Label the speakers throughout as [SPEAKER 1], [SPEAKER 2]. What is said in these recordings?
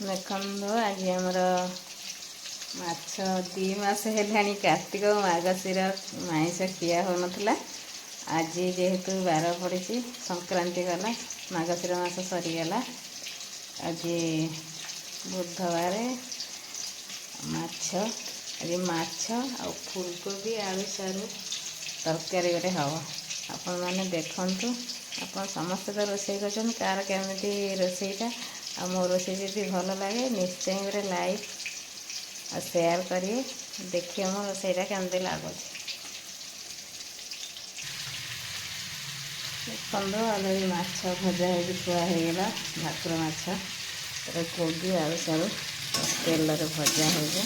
[SPEAKER 1] ଦେଖନ୍ତୁ ଆଜି ଆମର ମାଛ 2 ମାସ ହେଲାଣି କାର୍ତ୍ତିକ ମାର୍ଗଶିର ଆଇଁଷ ଖିଆ ହେଉନଥିଲା। ଆଜି ଯେହେତୁ ବାର ପଡ଼ିଛି ସଂକ୍ରାନ୍ତି ଗଲା, ମାର୍ଗଶିର ମାସ ସରିଗଲା। ଆଜି ବୁଧବାର ମାଛ ଆଉ ଫୁଲକୋବି ଆଳୁ ସାରୁ ତରକାରୀ ଗୋଟେ ହେବ। ଆପଣମାନେ ଦେଖନ୍ତୁ, ଆପଣ ସମସ୍ତେ ତ ରୋଷେଇ କରୁଛନ୍ତି, କାହାର କେମିତି ରୋଷେଇଟା। ଆଉ ମୋ ରୋଷେଇ ଯଦି ଭଲ ଲାଗେ ନିଶ୍ଚୟ ଗୋଟେ ଲାଇକ୍ ଆଉ ସେୟାର କରିବେ। ଦେଖିବେ ମୋ ରୋଷେଇଟା କେମିତି ଲାଗୁଛି। ଦେଖନ୍ତୁ ଅଲରେଡ଼ି ମାଛ ଭଜା ହେଇକି ଥୁଆ ହେଇଗଲା। ଭାକୁର ମାଛ କୋବି ଆଳୁ ସାରୁ ତେଲରେ ଭଜା ହେଇକି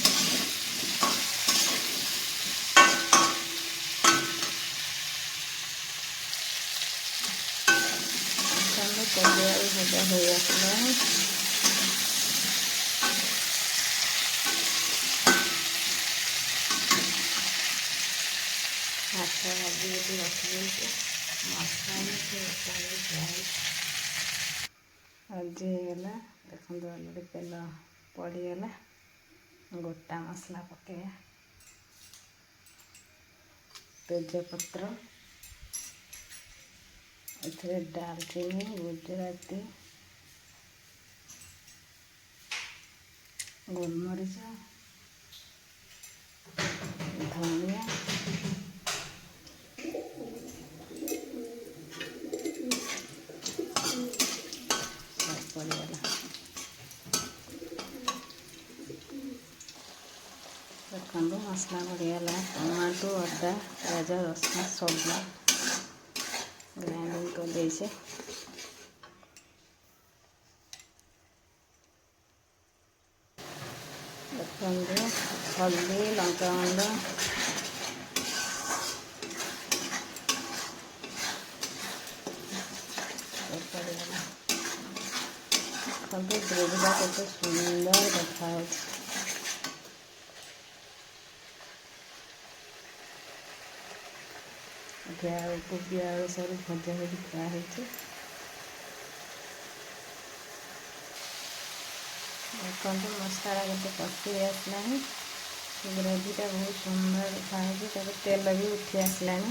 [SPEAKER 1] କୋବି ଆଳୁ ଭଜା ହେଇ ଆସିଲାଣି। ମାଛ ଭାଜି ଗୋଟି ରଖିଦେଇଛି, ମସଲା ଭାଜି ହେଇଗଲା। ଦେଖନ୍ତୁ ଅଲରେଡ଼ି ତେଲ ପଡ଼ିଗଲା। ଗୋଟା ମସଲା ପକାଇବା, ତେଜପତ୍ର, ଏଥିରେ ଡାଲଚିନି, ଗୁଜୁରାତି, ଗୋଲମରିଚ, ଧନିଆ, ପଡ଼ିଗଲା। ଦେଖନ୍ତୁ ମସଲା ପଡ଼ିଗଲା। ଟମାଟୋ, ଅଦା, ପିଆଜ, ରସୁଣ ସବୁ ଗ୍ରାଇଣ୍ଡିଙ୍ଗ କରିଦେଇছে। ଦେଖନ୍ତୁ ହଳଦୀ, ଲଙ୍କାଗୁଣ୍ଡ, ପଡ଼ିଗଲା। ଦେଖନ୍ତୁ ଗ୍ରେଭିଟା କେତେ ସୁନ୍ଦର ଦେଖାହେଉଛି। କୋବି ଆଳୁ ସାରୁ ଭଜା ହେଇକି ଥୁଆ ହେଇଛି। ଦେଖନ୍ତୁ ମସଲା କେତେ କଷି ଆସିଲାଣି। ଗ୍ରେଭିଟା ବହୁତ ସୁନ୍ଦର ଦେଖାହେଉଛି। ତାପରେ ତେଲ ବି ଉଠି ଆସିଲାଣି।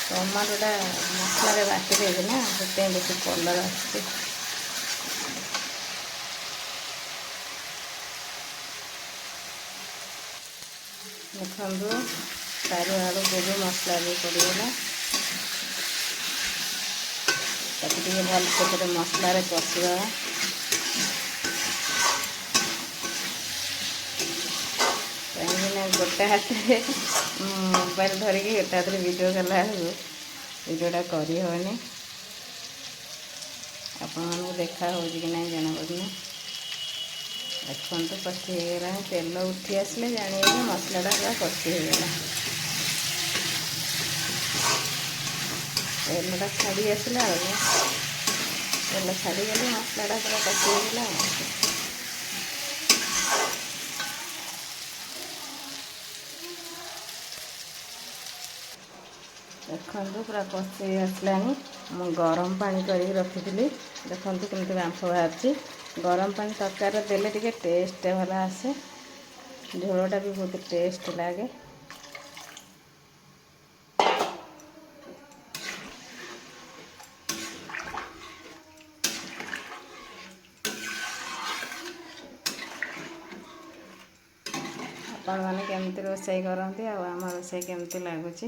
[SPEAKER 1] ଟମାଟୋଟା ମସଲାରେ ବାଟି ଦେଇଛି ନା, ସେଥିପାଇଁ ବେଶୀ କଲର୍ ଆସୁଛି। ଦେଖନ୍ତୁ ସାରୁ ଆଳୁ କୋବି ମସଲା ବି ପଡ଼ିଗଲା। ତାକୁ ଟିକେ ଭଲସେ ଗୋଟେ ମସଲାରେ କଷିବା। କାହିଁକିନା ଗୋଟେ ହାତରେ ମୋବାଇଲ ଧରିକି ଗୋଟେ ହାତରେ ଭିଡ଼ିଓ କଲା ବେଳକୁ ଭିଡ଼ିଓଟା କରିହେବନି। ଆପଣମାନଙ୍କୁ ଦେଖା ହେଉଛି କି ନାହିଁ ଜଣାପଡ଼ୁନି। ଦେଖନ୍ତୁ କଷି ହେଇଗଲାଣି। ତେଲ ଉଠି ଆସିଲେ ଜାଣିବେ ଯେ ମସଲାଟା ପୁରା କଷି ହେଇଗଲା। ତେଲଟା ଛାଡ଼ି ଆସିଲା ବେଳକୁ, ତେଲ ଛାଡ଼ିଗଲେ ମସଲାଟା ପୁରା କଷି ହେଇଗଲା। ଦେଖନ୍ତୁ ପୁରା କଷି ଆସିଲାଣି। ମୁଁ ଗରମ ପାଣି କରିକି ରଖିଥିଲି। ଦେଖନ୍ତୁ କେମିତି ବାମ୍ଫ ବାହାରୁଛି। ଗରମ ପାଣି ତରକାରୀରେ ଦେଲେ ଟିକେ ଟେଷ୍ଟ ଭଲ ଆସେ, ଝୋଳଟା ବି ବହୁତ ଟେଷ୍ଟ ଲାଗେ। ଆପଣମାନେ କେମିତି ରୋଷେଇ କରନ୍ତି, ଆଉ ଆମ ରୋଷେଇ କେମିତି ଲାଗୁଛି।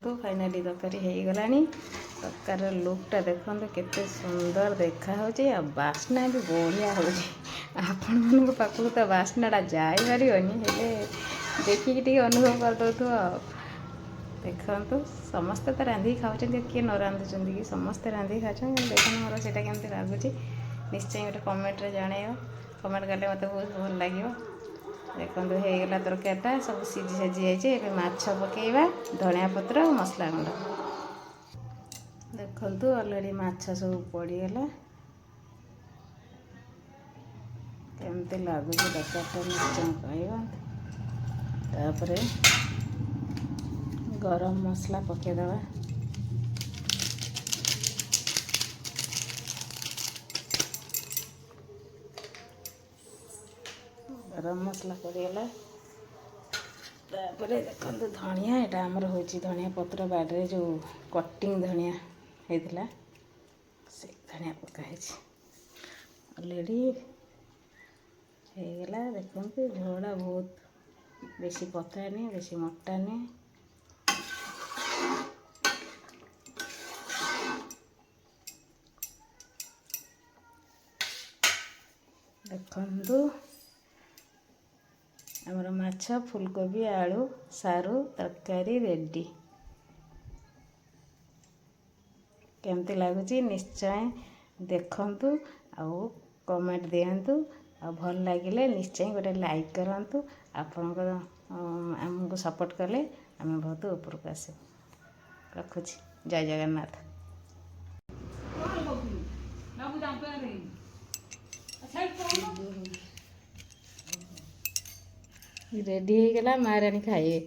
[SPEAKER 1] ଫାଇନାଲି ତରକାରୀ ହେଇଗଲାଣି। ତରକାରୀର ଲୁକ୍ଟା ଦେଖନ୍ତୁ କେତେ ସୁନ୍ଦର ଦେଖାହେଉଛି, ଆଉ ବାସ୍ନା ବି ବଢ଼ିଆ ହେଉଛି। ଆପଣମାନଙ୍କ ପାଖକୁ ତ ବାସ୍ନାଟା ଯାଇପାରିବନି, ହେଲେ ଦେଖିକି ଟିକେ ଅନୁଭବ କରିଦେଉଥିବ ଆଉ। ଦେଖନ୍ତୁ ସମସ୍ତେ ତ ରାନ୍ଧିକି ଖାଉଛନ୍ତି, କିଏ ନ ରାନ୍ଧୁଛନ୍ତି କି, ସମସ୍ତେ ରାନ୍ଧିକି ଖାଉଛନ୍ତି। ଦେଖନ୍ତୁ ମୋର ସେଇଟା କେମିତି ଲାଗୁଛି ନିଶ୍ଚୟ ଗୋଟେ କମେଣ୍ଟରେ ଜଣାଇବ। କମେଣ୍ଟ କଲେ ମୋତେ ବହୁତ ଭଲ ଲାଗିବ। ଦେଖନ୍ତୁ ହେଇଗଲା ତରକାରୀଟା, ସବୁ ସିଝି ସାଝି ଯାଇଛି। ଏବେ ମାଛ ପକାଇବା, ଧଣିଆ ପତ୍ର ଆଉ ମସଲା ଗୁଣ୍ଡ। ଦେଖନ୍ତୁ ଅଲରେଡ଼ି ମାଛ ସବୁ ପଡ଼ିଗଲା। केमती लगुच तरकारीटा निश्चय कहवा। तापरे गरम मसला पकेदवा। गरम मसला पड़गला। तापर देखो धनिया यहाँ आमर हो धनिया पत्र बाड़े जो कटिंग धनिया होता से धनिया पकाई अलरेडी होगला। देखते झोड़ा बहुत बेसी पतला नहीं बेसी मोटा नहीं। देखु आमर माछ फुलकोबी आलू सारू तरकारी रेडी। केमती लगुच निश्चय देखंतु आउ कमेंट दियंतु। आ भल लगिले निश्चय गोटे लाइक करंतु। आपनको आमको सपोर्ट कले आम बहुत ऊपर आस। रखुची जय जगन्नाथ। रेडी हो गला महारानी खाइए।